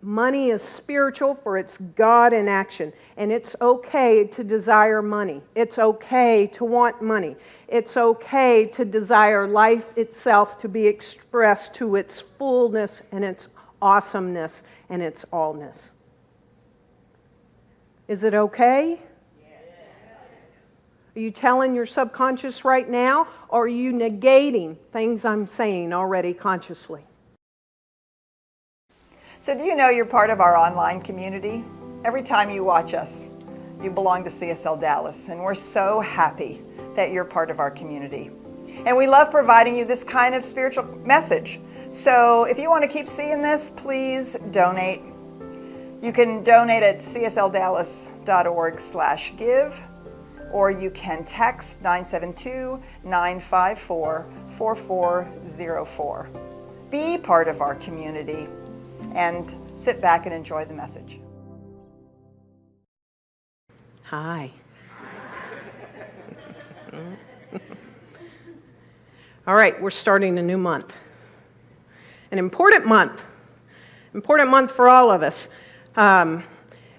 Money is spiritual, for it's God in action. And it's okay to desire money. It's okay to want money. It's okay to desire life itself to be expressed to its fullness and its awesomeness and its allness. Is it okay? Are you telling your subconscious right now, or are you negating things I'm saying already consciously? So do you know you're part of our online community? Every time you watch us, you belong to CSLDallas, and we're so happy that you're part of our community. And we love providing you this kind of spiritual message. So if you want to keep seeing this, please donate. You can donate at csldallas.org/give, or you can text 972-954-4404. Be part of our community and sit back and enjoy the message. Hi. All right, we're starting a new month. An important month. Important month for all of us.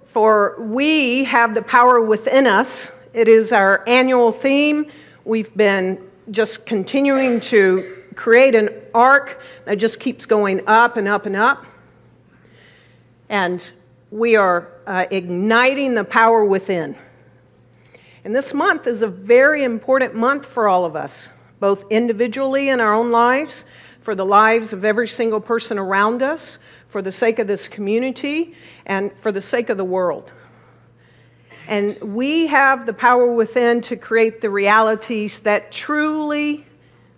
For we have the power within us. It is our annual theme. We've been just continuing to create an arc that just keeps going up and up and up. And we are igniting the power within. And this month is a very important month for all of us, both individually in our own lives, for the lives of every single person around us, for the sake of this community, and for the sake of the world. And we have the power within to create the realities that truly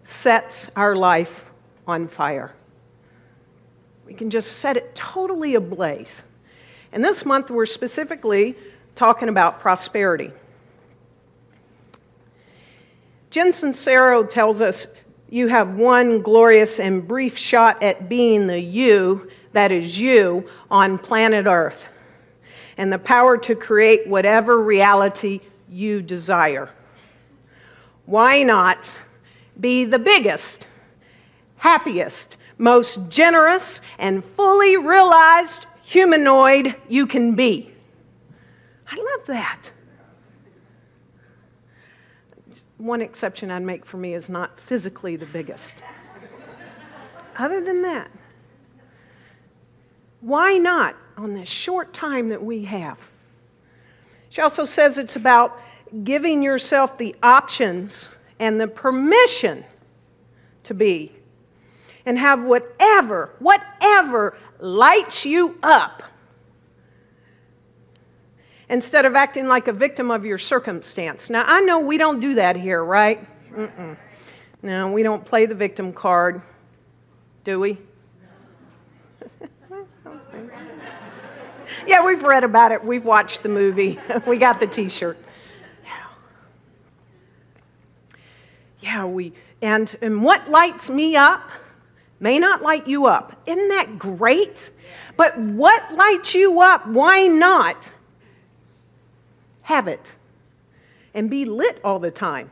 sets our life on fire. We can just set it totally ablaze. And this month we're specifically talking about prosperity. Jen Sincero tells us you have one glorious and brief shot at being the you that is you on planet Earth, and the power to create whatever reality you desire. Why not be the biggest, happiest, most generous, and fully realized humanoid you can be? I love that. One exception I'd make for me is not physically the biggest. Other than that, why not on this short time that we have? She also says it's about giving yourself the options and the permission to be and have whatever lights you up, instead of acting like a victim of your circumstance. Now, I know we don't do that here, right? No, we don't play the victim card, do we? Yeah, we've read about it. We've watched the movie. We got the t-shirt. And what lights me up may not light you up. Isn't that great? But what lights you up, why not have it and be lit all the time?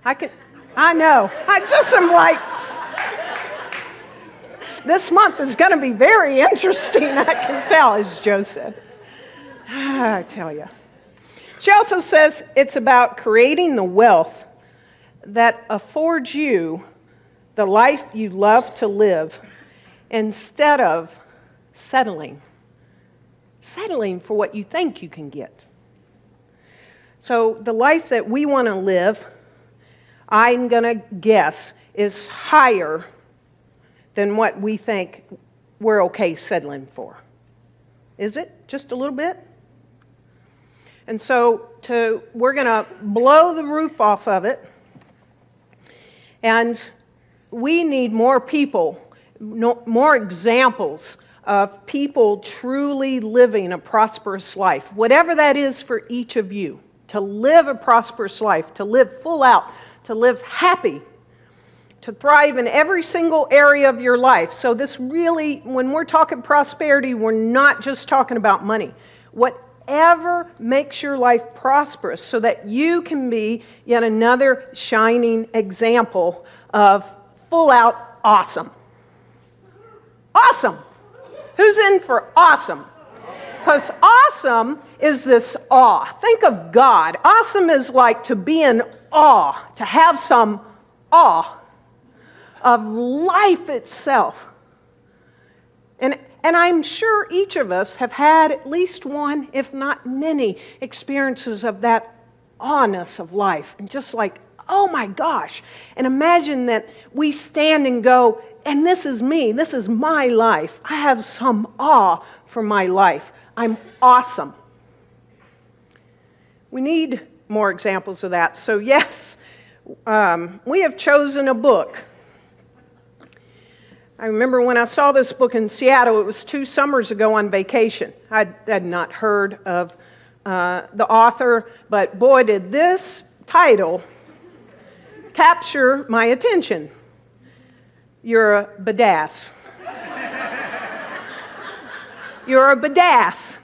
I know. I just am like, this month is going to be very interesting, I can tell, as Joe said. I tell you. She also says it's about creating the wealth that affords you the life you love to live instead of settling for what you think you can get. So the life that we want to live, I'm going to guess, is higher than what we think we're okay settling for. Is it? Just a little bit? And so we're going to blow the roof off of it, and we need more people, more examples of people truly living a prosperous life, whatever that is for each of you, to live a prosperous life, to live full out, to live happy, to thrive in every single area of your life. So this really, when we're talking prosperity, we're not just talking about money. Whatever makes your life prosperous so that you can be yet another shining example of full out awesome. Awesome. Who's in for awesome? Because awesome is this awe. Think of God. Awesome is like to be in awe, to have some awe of life itself. And I'm sure each of us have had at least one, if not many, experiences of that awness of life. And just like, oh my gosh. And imagine that we stand and go, and this is me, this is my life. I have some awe for my life. I'm awesome. We need more examples of that. So yes, we have chosen a book. I remember when I saw this book in Seattle, it was 2 summers ago on vacation. I had not heard of the author, but boy, did this title capture my attention. You're a badass. You're a badass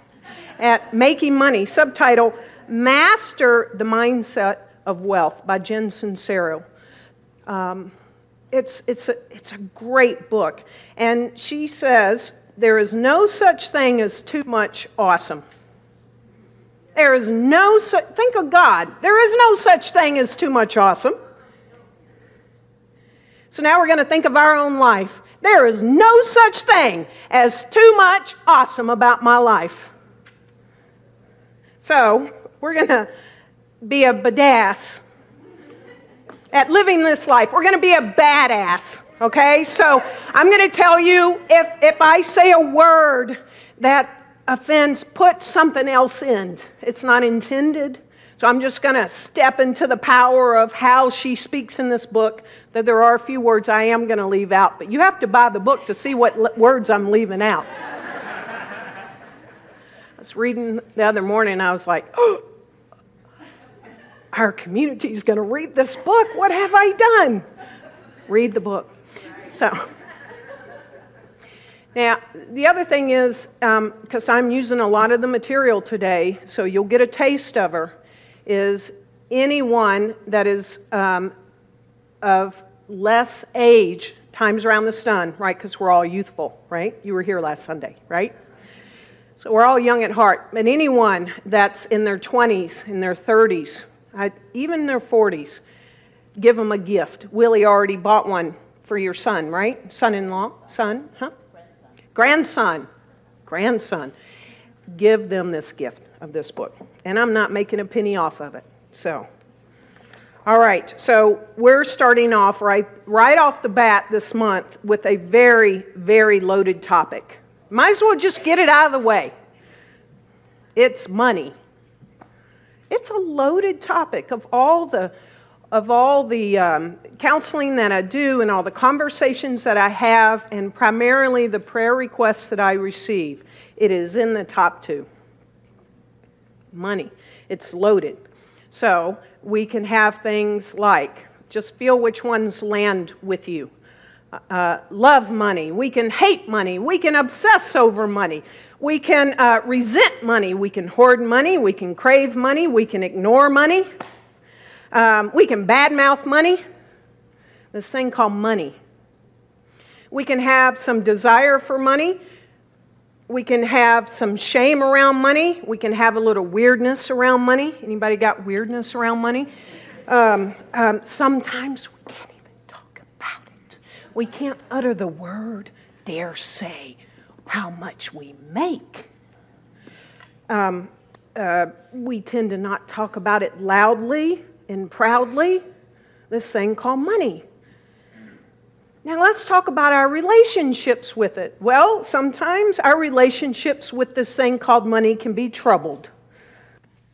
at making money. Subtitle, Master the Mindset of Wealth by Jen Sincero. It's a great book. And she says, there is no such thing as too much awesome. There is no such, think of God. There is no such thing as too much awesome. So now we're going to think of our own life. There is no such thing as too much awesome about my life. So we're going to be a badass at living this life. We're going to be a badass, okay? So I'm going to tell you, if I say a word that offends, put something else in. It's not intended. So I'm just going to step into the power of how she speaks in this book, that there are a few words I am going to leave out. But you have to buy the book to see what words I'm leaving out. I was reading the other morning, and I was like, oh, our community is going to read this book. What have I done? Read the book. So, now, the other thing is, because I'm using a lot of the material today, so you'll get a taste of her, is anyone that is of less age, times around the sun, right? Because we're all youthful, right? You were here last Sunday, right? So we're all young at heart. But anyone that's in their 20s, in their 30s, even their 40s, give them a gift. Willie already bought one for your son, right? Son-in-law? Son? Huh? Grandson. Grandson. Give them this gift of this book. And I'm not making a penny off of it. So, all right. So we're starting off right off the bat this month with a very, very loaded topic. Might as well just get it out of the way. It's money. It's a loaded topic. Of all the counseling that I do and all the conversations that I have, and primarily the prayer requests that I receive, it is in the top 2. Money. It's loaded. So we can have things like, just feel which ones land with you. Love money. We can hate money. We can obsess over money. We can resent money. We can hoard money. We can crave money. We can ignore money. We can badmouth money. This thing called money. We can have some desire for money. We can have some shame around money. We can have a little weirdness around money. Anybody got weirdness around money? Sometimes we can't even talk about it. We can't utter the word, dare say how much we make. We tend to not talk about it loudly and proudly, this thing called money. Now let's talk about our relationships with it. Well, sometimes our relationships with this thing called money can be troubled.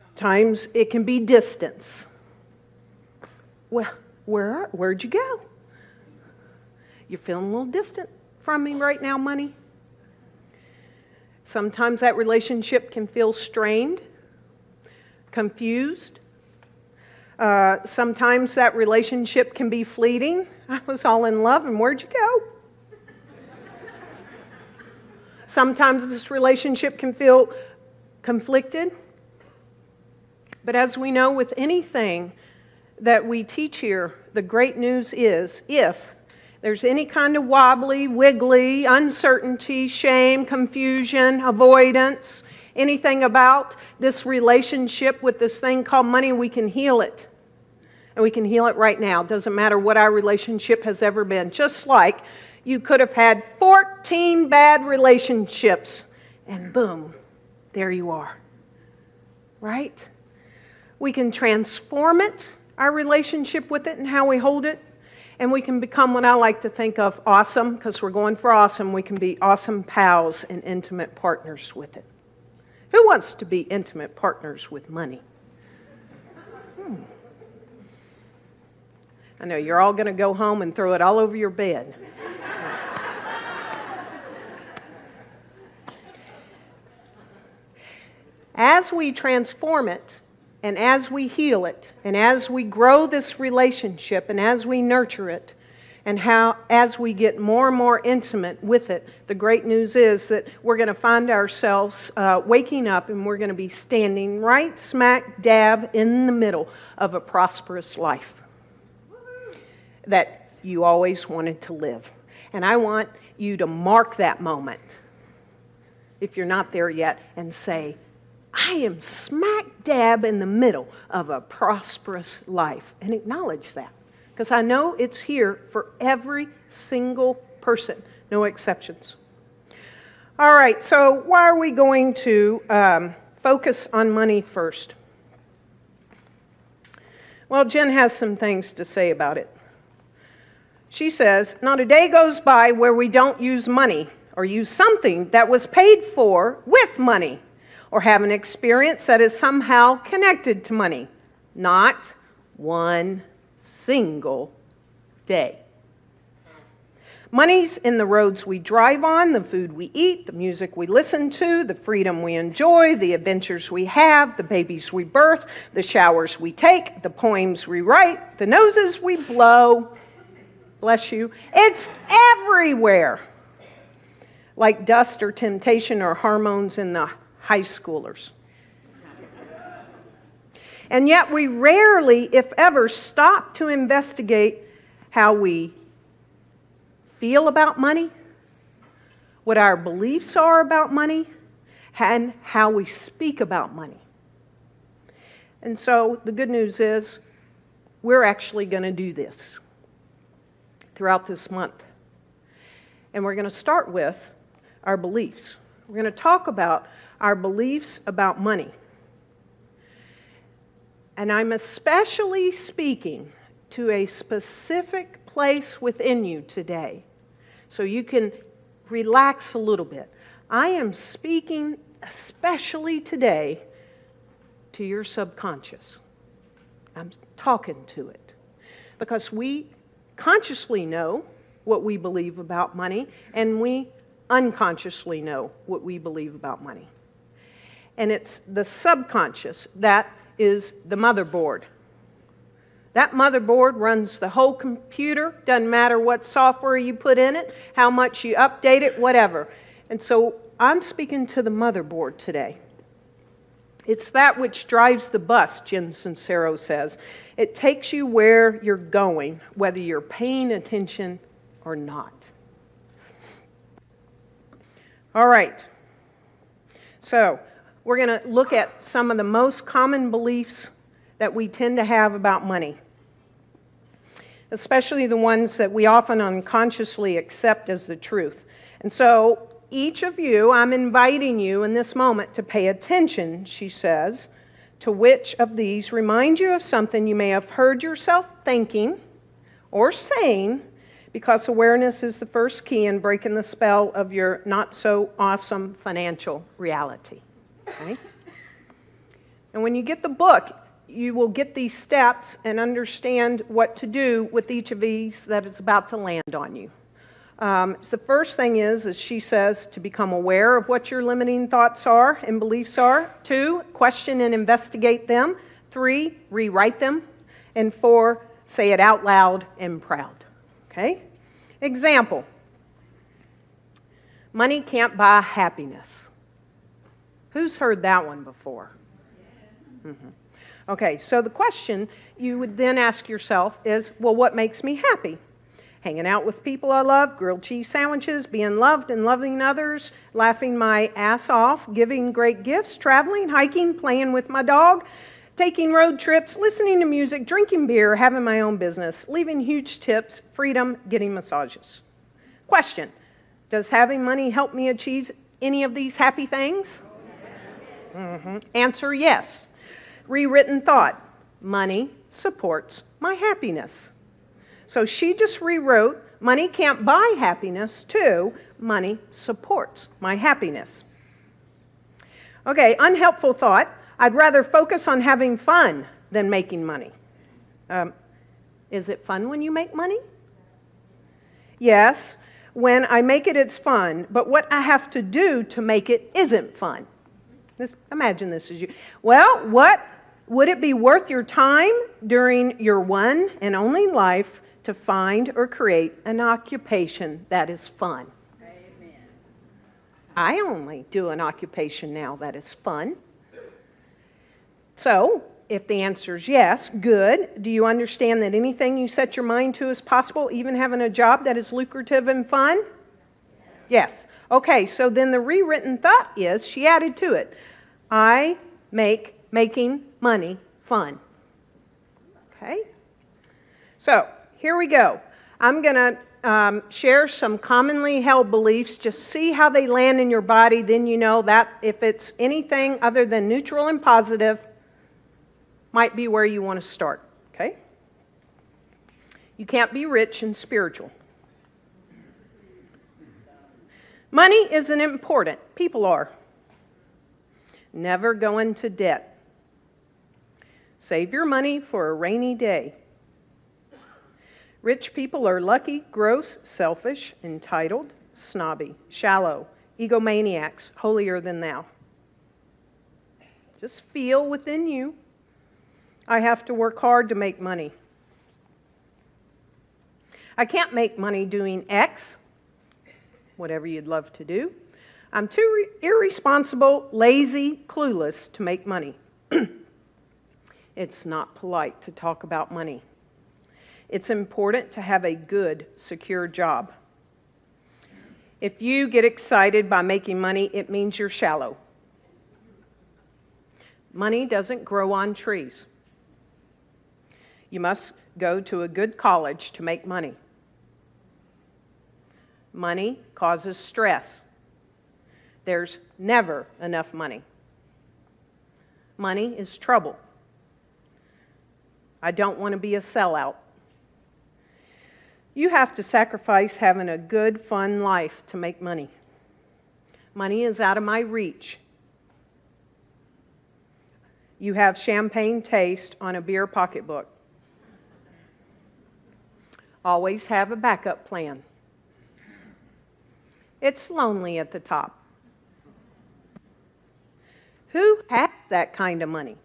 Sometimes it can be distance. Well, where'd you go? You're feeling a little distant from me right now, money? Sometimes that relationship can feel strained, confused. Sometimes that relationship can be fleeting. I was all in love, and where'd you go? Sometimes this relationship can feel conflicted. But as we know with anything that we teach here, the great news is, if there's any kind of wobbly, wiggly, uncertainty, shame, confusion, avoidance, anything about this relationship with this thing called money, we can heal it. And we can heal it right now. It doesn't matter what our relationship has ever been. Just like you could have had 14 bad relationships, and boom, there you are. Right? We can transform it, our relationship with it and how we hold it, and we can become what I like to think of awesome, because we're going for awesome. We can be awesome pals and intimate partners with it. Who wants to be intimate partners with money? I know you're all going to go home and throw it all over your bed. As we transform it, and as we heal it, and as we grow this relationship, and as we nurture it, and as we get more and more intimate with it, the great news is that we're going to find ourselves waking up, and we're going to be standing right smack dab in the middle of a prosperous life that you always wanted to live. And I want you to mark that moment, if you're not there yet, and say, I am smack dab in the middle of a prosperous life. And acknowledge that. Because I know it's here for every single person, no exceptions. All right, so why are we going to focus on money first? Well, Jen has some things to say about it. She says, not a day goes by where we don't use money or use something that was paid for with money or have an experience that is somehow connected to money. Not one single day. Money's in the roads we drive on, the food we eat, the music we listen to, the freedom we enjoy, the adventures we have, the babies we birth, the showers we take, the poems we write, the noses we blow. Bless you. It's everywhere. Like dust or temptation or hormones in the high schoolers. And yet we rarely, if ever, stop to investigate how we feel about money, what our beliefs are about money, and how we speak about money. And so the good news is we're actually going to do this throughout this month. And we're going to start with our beliefs. We're going to talk about our beliefs about money. And I'm especially speaking to a specific place within you today, so you can relax a little bit. I am speaking especially today to your subconscious. I'm talking to it. Because we consciously know what we believe about money, and we unconsciously know what we believe about money. And it's the subconscious that is the motherboard. That motherboard runs the whole computer. Doesn't matter what software you put in it, how much you update it, whatever. And so I'm speaking to the motherboard today. It's that which drives the bus, Jen Sincero says. It takes you where you're going, whether you're paying attention or not. All right. So we're going to look at some of the most common beliefs that we tend to have about money, especially the ones that we often unconsciously accept as the truth. And so each of you, I'm inviting you in this moment to pay attention, she says, to which of these remind you of something you may have heard yourself thinking or saying, because awareness is the first key in breaking the spell of your not-so-awesome financial reality. Okay? And when you get the book, you will get these steps and understand what to do with each of these that is about to land on you. So the first thing is, as she says, to become aware of what your limiting thoughts are and beliefs are. 2, question and investigate them. 3, rewrite them. And 4, say it out loud and proud. Okay? Example. Money can't buy happiness. Who's heard that one before? Mm-hmm. Okay, so the question you would then ask yourself is, well, what makes me happy? hanging out with people I love, grilled cheese sandwiches, being loved and loving others, laughing my ass off, giving great gifts, traveling, hiking, playing with my dog, taking road trips, listening to music, drinking beer, having my own business, leaving huge tips, freedom, getting massages. Question: does having money help me achieve any of these happy things? Answer: yes. Rewritten thought: money supports my happiness. So she just rewrote, money can't buy happiness, to money supports my happiness. Okay, unhelpful thought: I'd rather focus on having fun than making money. Is it fun when you make money? Yes. When I make it, it's fun. But what I have to do to make it isn't fun. Imagine this as you. Well, what would it be worth your time during your one and only life to find or create an occupation that is fun? Amen. I only do an occupation now that is fun. So, if the answer is yes, good. Do you understand that anything you set your mind to is possible, even having a job that is lucrative and fun? Yes. Okay, so then the rewritten thought is, she added to it, I make making money fun. Okay? So, here we go. I'm going to share some commonly held beliefs. Just see how they land in your body. Then you know that if it's anything other than neutral and positive, might be where you want to start. Okay? You can't be rich and spiritual. Money isn't important. People are. Never go into debt. Save your money for a rainy day. Rich people are lucky, gross, selfish, entitled, snobby, shallow, egomaniacs, holier than thou. Just feel within you, I have to work hard to make money. I can't make money doing X, whatever you'd love to do. I'm too irresponsible, lazy, clueless to make money. It's not polite to talk about money. It's important to have a good, secure job. If you get excited by making money, it means you're shallow. Money doesn't grow on trees. You must go to a good college to make money. Money causes stress. There's never enough money. Money is trouble. I don't want to be a sellout. You have to sacrifice having a good, fun life to make money. Money is out of my reach. You have champagne taste on a beer pocketbook. Always have a backup plan. It's lonely at the top. Who has that kind of money?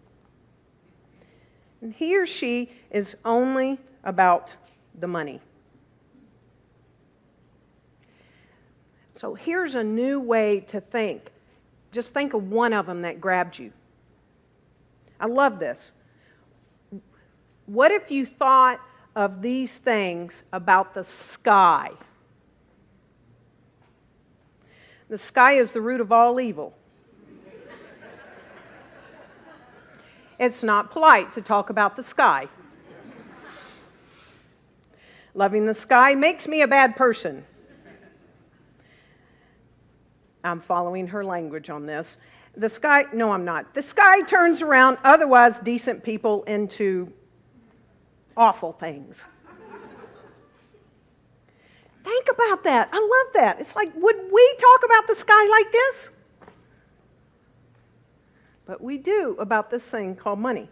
And he or she is only about the money. So here's a new way to think. Just think of one of them that grabbed you. I love this. What if you thought of these things about the sky? The sky is the root of all evil. It's not polite to talk about the sky. Loving the sky makes me a bad person. I'm following her language on this. The sky, no, I'm not. The sky turns around otherwise decent people into awful things. Think about that. I love that. It's like, would we talk about the sky like this? But we do about this thing called money.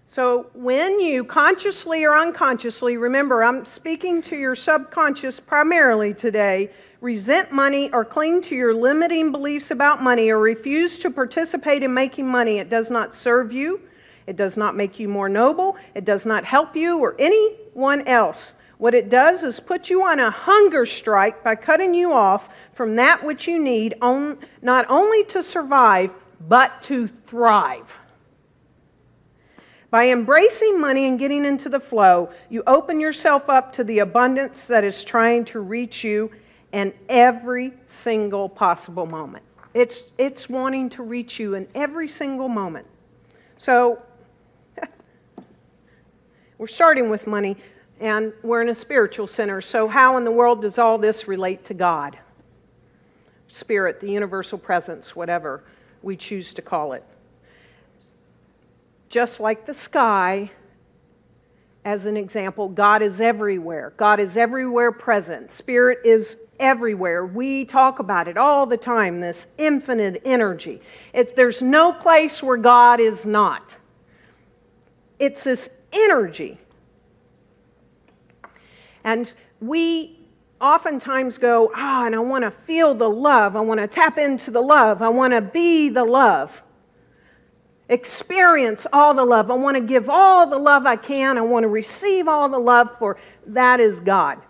So when you consciously or unconsciously, remember I'm speaking to your subconscious primarily today, resent money or cling to your limiting beliefs about money or refuse to participate in making money, it does not serve you. It does not make you more noble. It does not help you or anyone else. What it does is put you on a hunger strike by cutting you off from that which you need not only to survive, but to thrive. By embracing money and getting into the flow, you open yourself up to the abundance that is trying to reach you in every single possible moment. It's wanting to reach you in every single moment. So, we're starting with money, and we're in a spiritual center. So how in the world does all this relate to God? Spirit, the universal presence, whatever we choose to call it. Just like the sky, as an example, God is everywhere. God is everywhere present. Spirit is everywhere. We talk about it all the time, this infinite energy. There's no place where God is not. It's this energy. And we oftentimes go, and I want to feel the love. I want to tap into the love. I want to be the love. Experience all the love. I want to give all the love I can. I want to receive all the love, for that is God.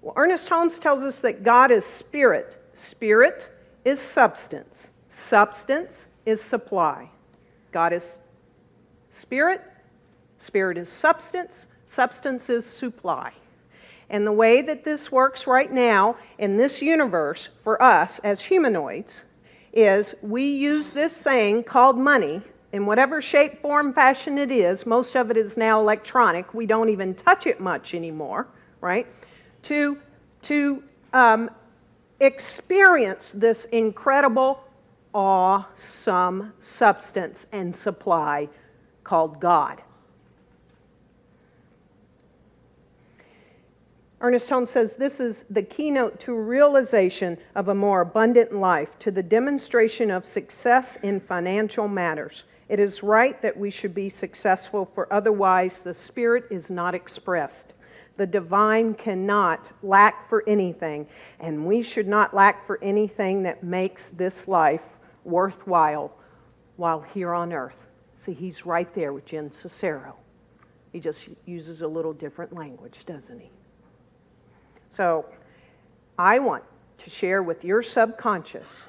Well, Ernest Holmes tells us that God is spirit. Spirit is substance. Substance is supply. God is spirit. Spirit is substance. Substance is supply. And the way that this works right now in this universe for us as humanoids is we use this thing called money in whatever shape, form, fashion it is. Most of it is now electronic. We don't even touch it much anymore, right? To experience this incredible, awesome substance and supply called God. Ernest Holmes says this is the keynote to realization of a more abundant life, to the demonstration of success in financial matters. It is right that we should be successful, for otherwise the Spirit is not expressed. The divine cannot lack for anything, and we should not lack for anything that makes this life worthwhile while here on earth. See, he's right there with Jen Cicero. He just uses a little different language, doesn't he? So, I want to share with your subconscious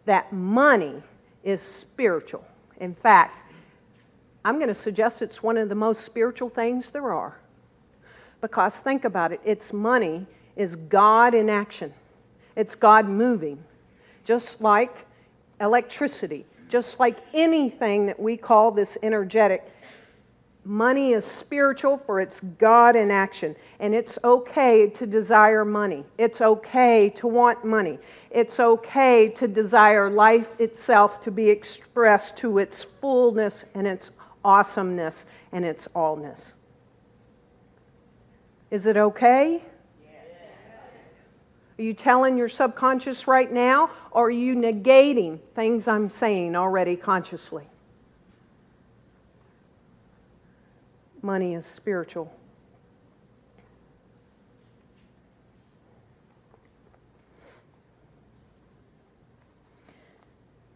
that money is spiritual. In fact, I'm going to suggest it's one of the most spiritual things there are. Because think about it, it's money is God in action. It's God moving. Just like electricity, just like anything that we call this energetic. Money is spiritual, for it's God in action. And it's okay to desire money. It's okay to want money. It's okay to desire life itself to be expressed to its fullness and its awesomeness and its allness. Is it okay? Are you telling your subconscious right now, or are you negating things I'm saying already consciously? Money is spiritual.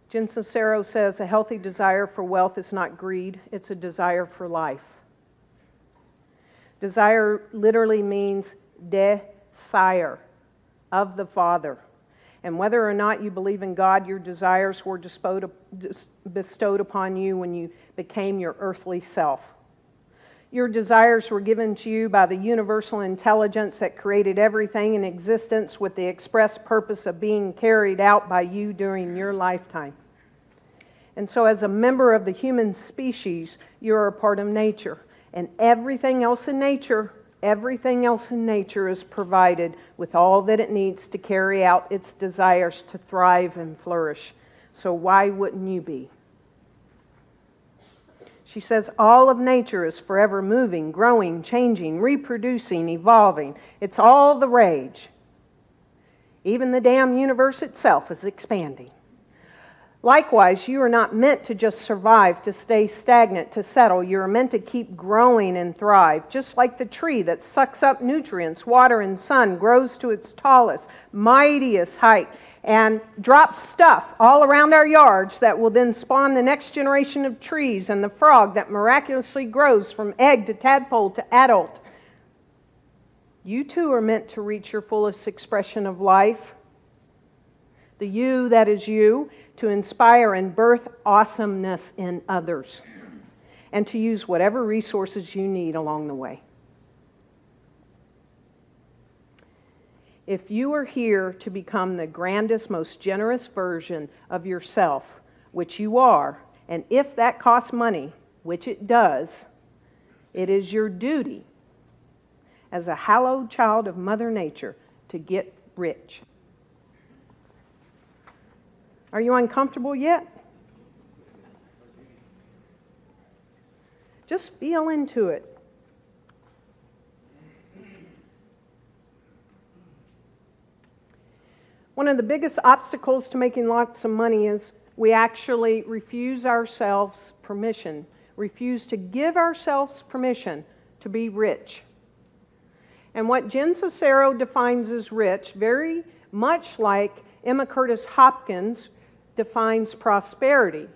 Jen Cicero says, a healthy desire for wealth is not greed, it's a desire for life. Desire literally means desire, of the Father. And whether or not you believe in God, your desires were bestowed upon you when you became your earthly self. Your desires were given to you by the universal intelligence that created everything in existence with the express purpose of being carried out by you during your lifetime. And so as a member of the human species, you're a part of nature. And everything else in nature is provided with all that it needs to carry out its desires to thrive and flourish. So why wouldn't you be? She says all of nature is forever moving, growing, changing, reproducing, evolving. It's all the rage. Even the damn universe itself is expanding. Likewise, you are not meant to just survive, to stay stagnant, to settle. You are meant to keep growing and thrive, just like the tree that sucks up nutrients, water, and sun, grows to its tallest, mightiest height, and drops stuff all around our yards that will then spawn the next generation of trees, and the frog that miraculously grows from egg to tadpole to adult. You too are meant to reach your fullest expression of life. the you that is you, to inspire and birth awesomeness in others, and to use whatever resources you need along the way. If you are here to become the grandest, most generous version of yourself, which you are, and if that costs money, which it does, it is your duty as a hallowed child of Mother Nature to get rich. Are you uncomfortable yet? Just feel into it. One of the biggest obstacles to making lots of money is we actually refuse ourselves permission, refuse to give ourselves permission to be rich. And what Jen Cicero defines as rich, very much like Emma Curtis Hopkins defines prosperity.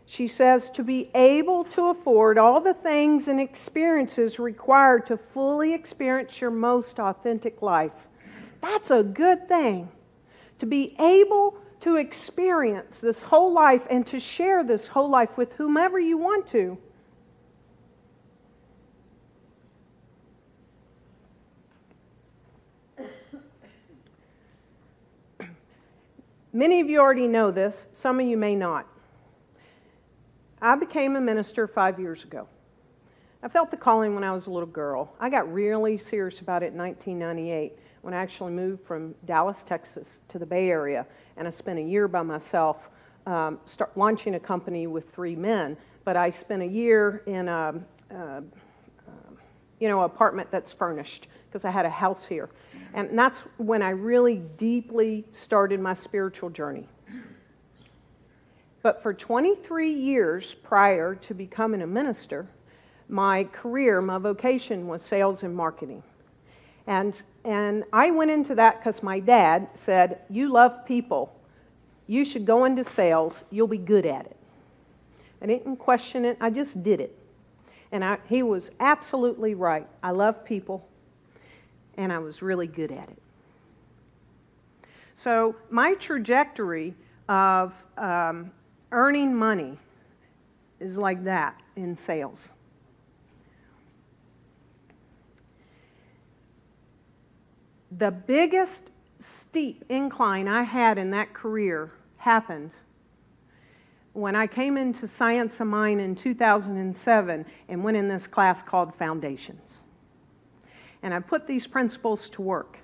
She says to be able to afford all the things and experiences required to fully experience your most authentic life. That's a good thing. To be able to experience this whole life and to share this whole life with whomever you want to. Many of you already know this, some of you may not. I became a minister 5 years ago. I felt the calling when I was a little girl. I got really serious about it in 1998 when I actually moved from Dallas, Texas to the Bay Area, and I spent a year by myself launching a company with 3 men, but I spent a year in an apartment that's furnished because I had a house here. And that's when I really deeply started my spiritual journey. But for 23 years prior to becoming a minister, my career, my vocation was sales and marketing. And I went into that because my dad said, you love people. You should go into sales. You'll be good at it. I didn't question it. I just did it. And he was absolutely right. I love people, and I was really good at it. So my trajectory of earning money is like that in sales. The biggest steep incline I had in that career happened when I came into Science of Mind in 2007 and went in this class called Foundations. And I put these principles to work.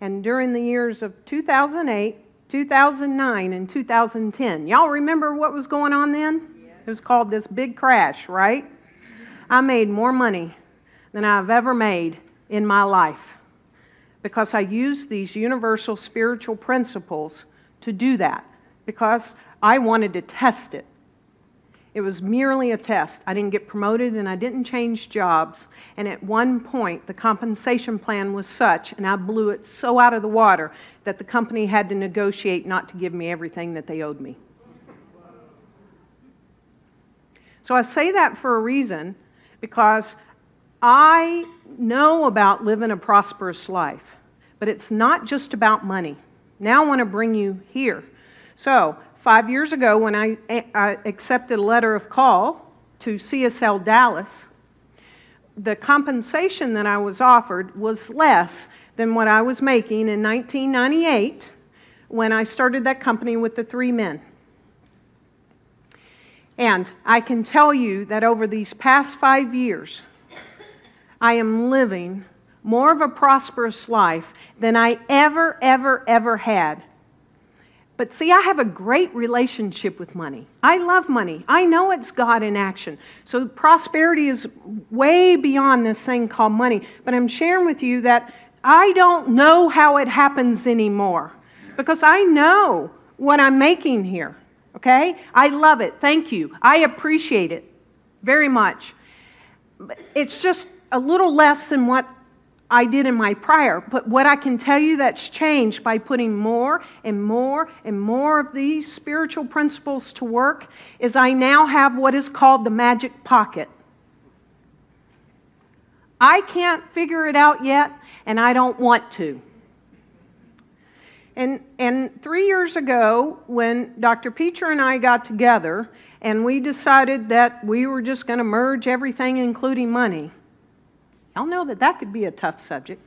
And during the years of 2008, 2009, and 2010, y'all remember what was going on then? Yeah. It was called this big crash, right? I made more money than I've ever made in my life because I used these universal spiritual principles to do that because I wanted to test it. It was merely a test. I didn't get promoted and I didn't change jobs. And at one point, the compensation plan was such, and I blew it so out of the water, that the company had to negotiate not to give me everything that they owed me. So I say that for a reason, because I know about living a prosperous life, but it's not just about money. Now I want to bring you here. So 5 years ago, when I accepted a letter of call to CSLDallas, the compensation that I was offered was less than what I was making in 1998 when I started that company with the 3 men. And I can tell you that over these past 5 years, I am living more of a prosperous life than I ever had. But see, I have a great relationship with money. I love money. I know it's God in action. So prosperity is way beyond this thing called money. But I'm sharing with you that I don't know how it happens anymore because I know what I'm making here. Okay? I love it. Thank you. I appreciate it very much. It's just a little less than what I did in my prior, but what I can tell you that's changed by putting more and more and more of these spiritual principles to work is I now have what is called the magic pocket. I can't figure it out yet, and I don't want to. And 3 years ago, when Dr. Peacher and I got together and we decided that we were just going to merge everything, including money, y'all know that that could be a tough subject.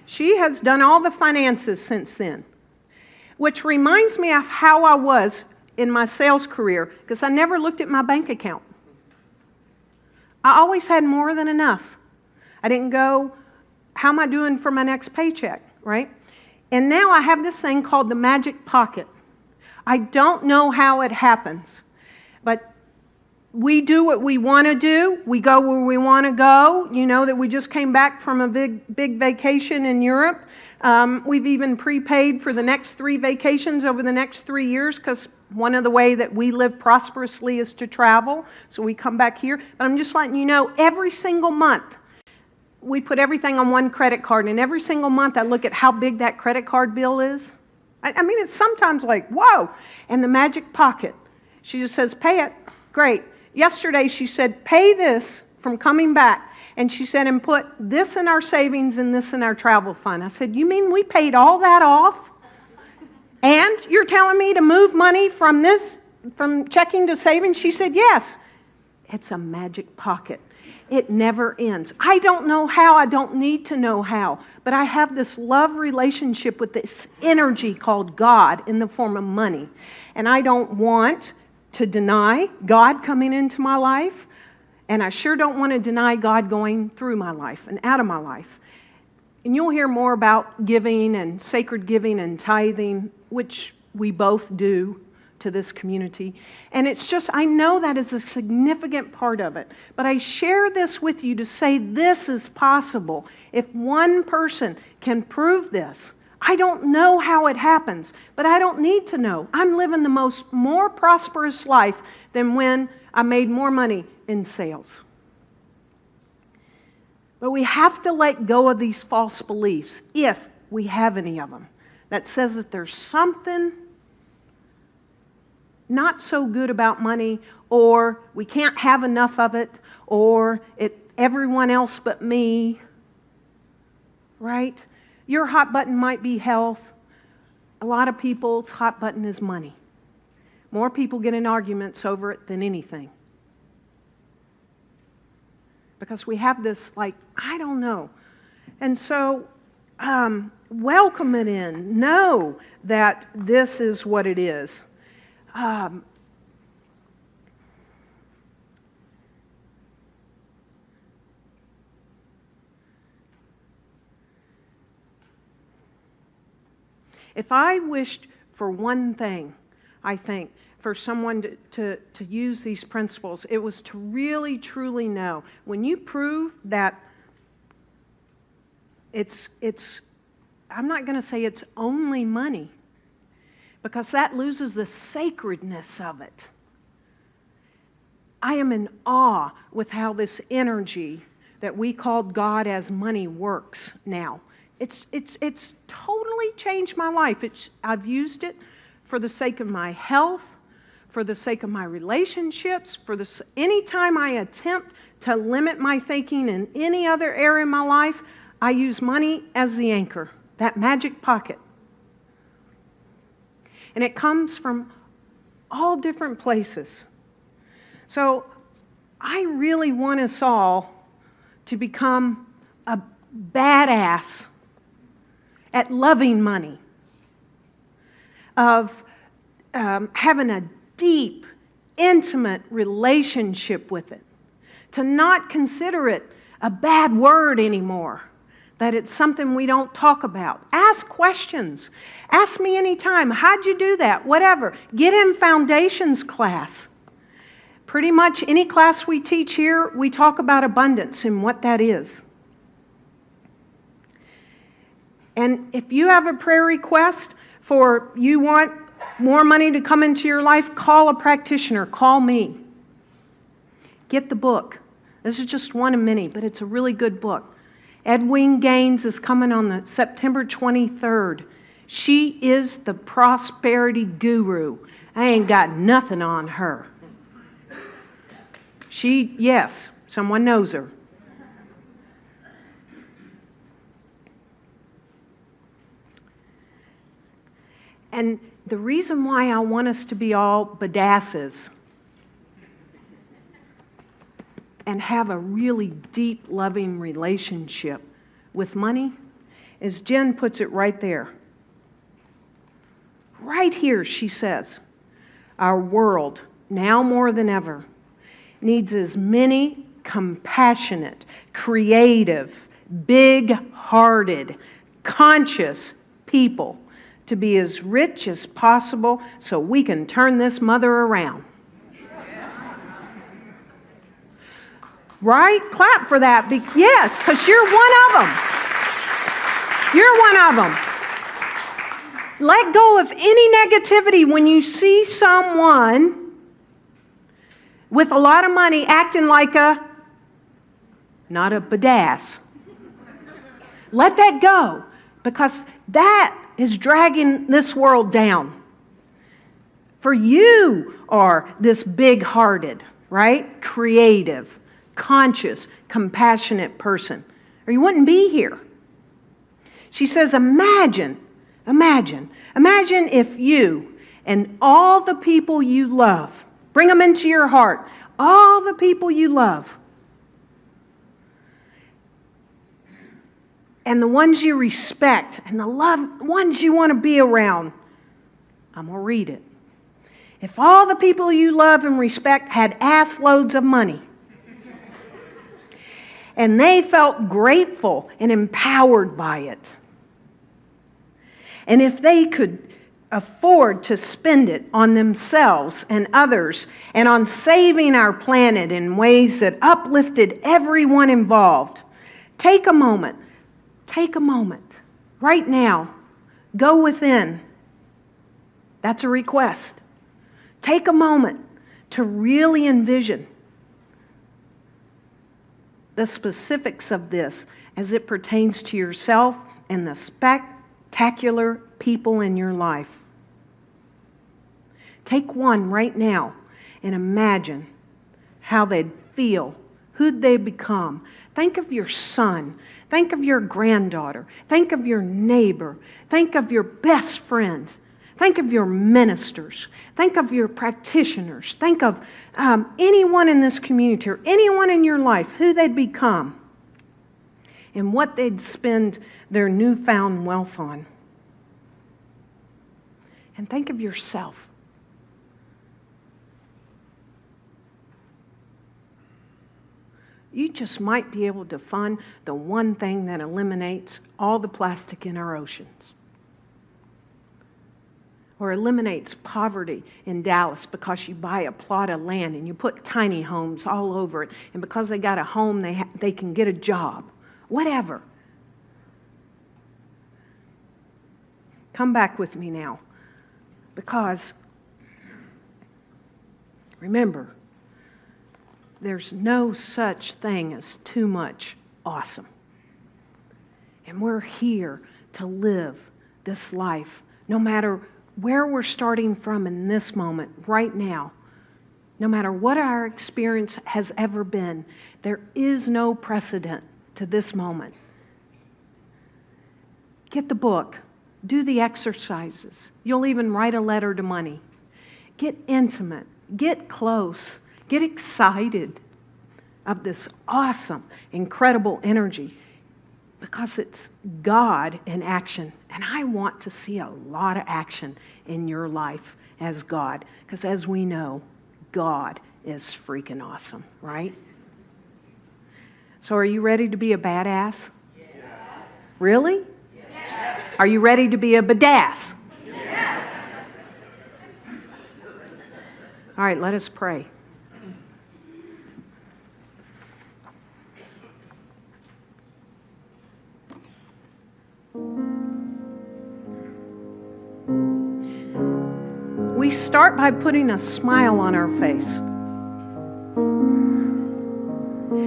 She has done all the finances since then, which reminds me of how I was in my sales career, because I never looked at my bank account. I always had more than enough. I didn't go, how am I doing for my next paycheck, right? And now I have this thing called the magic pocket. I don't know how it happens, but we do what we want to do. We go where we want to go. You know that we just came back from a big vacation in Europe. We've even prepaid for the next 3 vacations over the next 3 years, because one of the ways that we live prosperously is to travel. So we come back here. But I'm just letting you know, every single month, we put everything on one credit card, and every single month I look at how big that credit card bill is. I mean, it's sometimes like, whoa. And the magic pocket, she just says, pay it. Great. Yesterday she said, pay this from coming back. And she said, and put this in our savings and this in our travel fund. I said, you mean we paid all that off? And you're telling me to move money from checking to savings? She said, yes. It's a magic pocket. It never ends. I don't know how. I don't need to know how. But I have this love relationship with this energy called God in the form of money. And I don't want to deny God coming into my life. And I sure don't want to deny God going through my life and out of my life. And you'll hear more about giving and sacred giving and tithing, which we both do to this community. And it's just, I know that is a significant part of it. But I share this with you to say this is possible. If one person can prove this, I don't know how it happens, but I don't need to know. I'm living the more prosperous life than when I made more money in sales. But we have to let go of these false beliefs, if we have any of them, that says that there's something not so good about money, or we can't have enough of it, or everyone else but me, right? Your hot button might be health. A lot of people's hot button is money. More people get in arguments over it than anything. Because we have this, like, I don't know. And so, welcome it in. Know that this is what it is. If I wished for one thing, I think, for someone to use these principles, it was to really, truly know. When you prove that it's I'm not going to say it's only money, because that loses the sacredness of it. I am in awe with how this energy that we called God as money works now. It's totally changed my life. I've used it for the sake of my health, for the sake of my relationships, any time I attempt to limit my thinking in any other area of my life, I use money as the anchor, that magic pocket. And it comes from all different places. So I really want us all to become a badass at loving money, of having a deep, intimate relationship with it, to not consider it a bad word anymore, that it's something we don't talk about. Ask questions. Ask me anytime, how'd you do that? Whatever. Get in foundations class. Pretty much any class we teach here, we talk about abundance and what that is. And if you have a prayer request for you want more money to come into your life, call a practitioner, call me. Get the book. This is just one of many, but it's a really good book. Edwene Gaines is coming on September 23rd. She is the prosperity guru. I ain't got nothing on her. Yes, someone knows her. And the reason why I want us to be all badasses and have a really deep, loving relationship with money is Jen puts it right there. Right here, she says, our world, now more than ever, needs as many compassionate, creative, big-hearted, conscious people to be as rich as possible so we can turn this mother around. Right? Clap for that. Yes, because you're one of them. You're one of them. Let go of any negativity when you see someone with a lot of money acting like not a badass. Let that go, because that is dragging this world down. For you are this big-hearted, right? Creative, conscious, compassionate person, or you wouldn't be here. She says, imagine if you and all the people you love, bring them into your heart, all the people you love, and the ones you respect, and the ones you want to be around. I'm going to read it. If all the people you love and respect had ass loads of money, and they felt grateful and empowered by it, and if they could afford to spend it on themselves and others and on saving our planet in ways that uplifted everyone involved, take a moment right now. Go within. That's a request. Take a moment to really envision the specifics of this as it pertains to yourself and the spectacular people in your life. Take one right now and imagine how they'd feel, who'd they become. Think of your son. Think of your granddaughter. Think of your neighbor. Think of your best friend. Think of your ministers. Think of your practitioners. Think of anyone in this community or anyone in your life, who they'd become and what they'd spend their newfound wealth on. And think of yourself. You just might be able to fund the one thing that eliminates all the plastic in our oceans, or eliminates poverty in Dallas because you buy a plot of land and you put tiny homes all over it, and because they got a home, they can get a job. Whatever. Come back with me now, because remember, there's no such thing as too much awesome. And we're here to live this life, no matter where we're starting from in this moment, right now. No matter what our experience has ever been, there is no precedent to this moment. Get the book. Do the exercises. You'll even write a letter to money. Get intimate. Get close. Get excited of this awesome, incredible energy, because it's God in action. And I want to see a lot of action in your life as God, because as we know, God is freaking awesome, right? So are you ready to be a badass? Yes. Really? Yes. Are you ready to be a badass? Yes. All right, let us pray. We start by putting a smile on our face.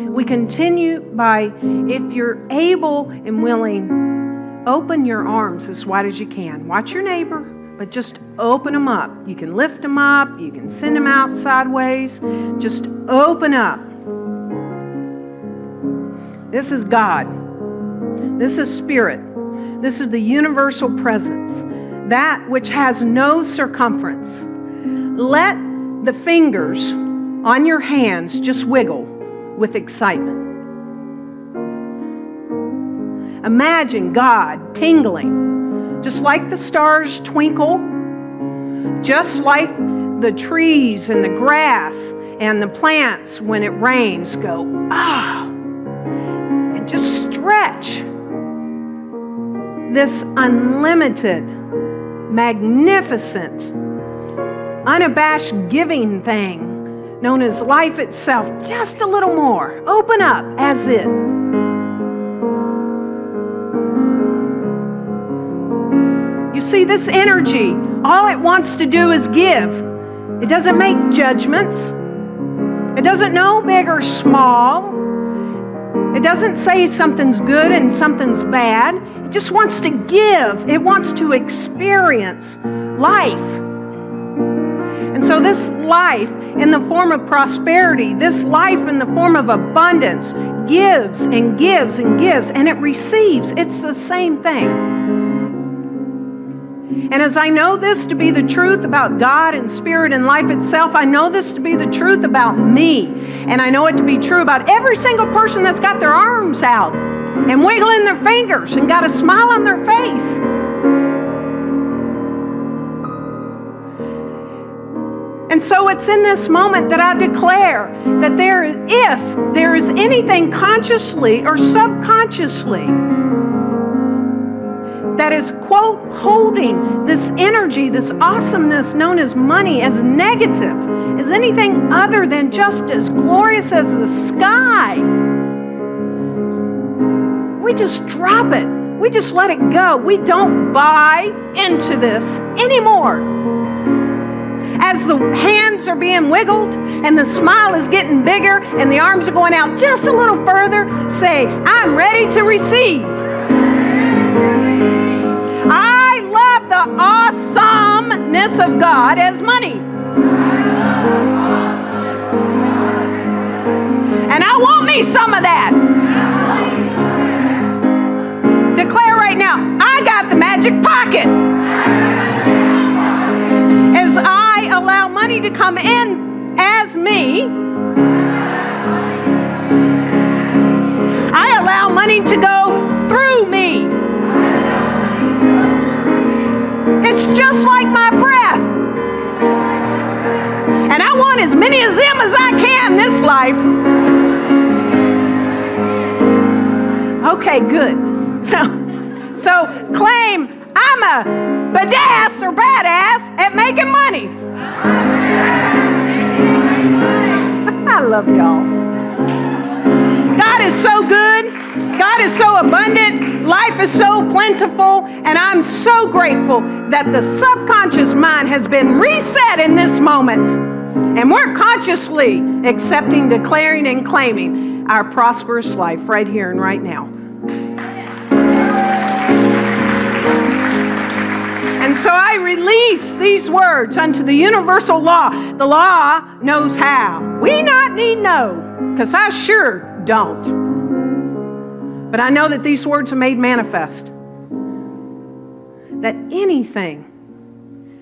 We continue by, if you're able and willing, open your arms as wide as you can. Watch your neighbor, but just open them up. You can lift them up. You can send them out sideways. Just open up. This is God. This is Spirit. This is the universal presence. that which has no circumference. Let the fingers on your hands just wiggle with excitement. Imagine God tingling, just like the stars twinkle, just like the trees and the grass and the plants when it rains go, and just stretch this unlimited, magnificent, unabashed giving thing known as life itself, just a little more. Open up as it. You see, this energy, all it wants to do is give. It doesn't make judgments. It doesn't know big or small. It doesn't say something's good and something's bad. It just wants to give. It wants to experience life. And so this life in the form of prosperity, this life in the form of abundance, gives and gives and gives, and it receives. It's the same thing. And as I know this to be the truth about God and spirit and life itself, I know this to be the truth about me. And I know it to be true about every single person that's got their arms out and wiggling their fingers and got a smile on their face. And so it's in this moment that I declare that if there is anything consciously or subconsciously that is, quote, holding this energy, this awesomeness known as money as negative, as anything other than just as glorious as the sky, we just drop it. We just let it go. We don't buy into this anymore. As the hands are being wiggled and the smile is getting bigger and the arms are going out just a little further, say, I'm ready to receive. I love the awesomeness of God as money. And I want me some of that. Declare right now, I got the magic pocket. As I allow money to come in as me, I allow money to go through me. It's just like my breath. And I want as many of them as I can this life. Okay, good. So claim I'm a badass or badass at making money. I love y'all. God is so good. God is so abundant. Life is so plentiful. And I'm so grateful that the subconscious mind has been reset in this moment. And we're consciously accepting, declaring, and claiming our prosperous life right here and right now. And so I release these words unto the universal law. The law knows how. We not need know, because I sure don't. But I know that these words are made manifest. That anything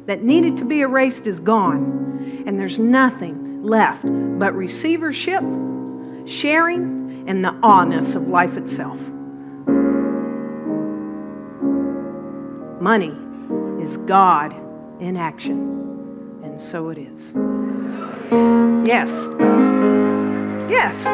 that needed to be erased is gone. And there's nothing left but receivership, sharing, and the awness of life itself. Money is God in action. And so it is. Yes. Yes.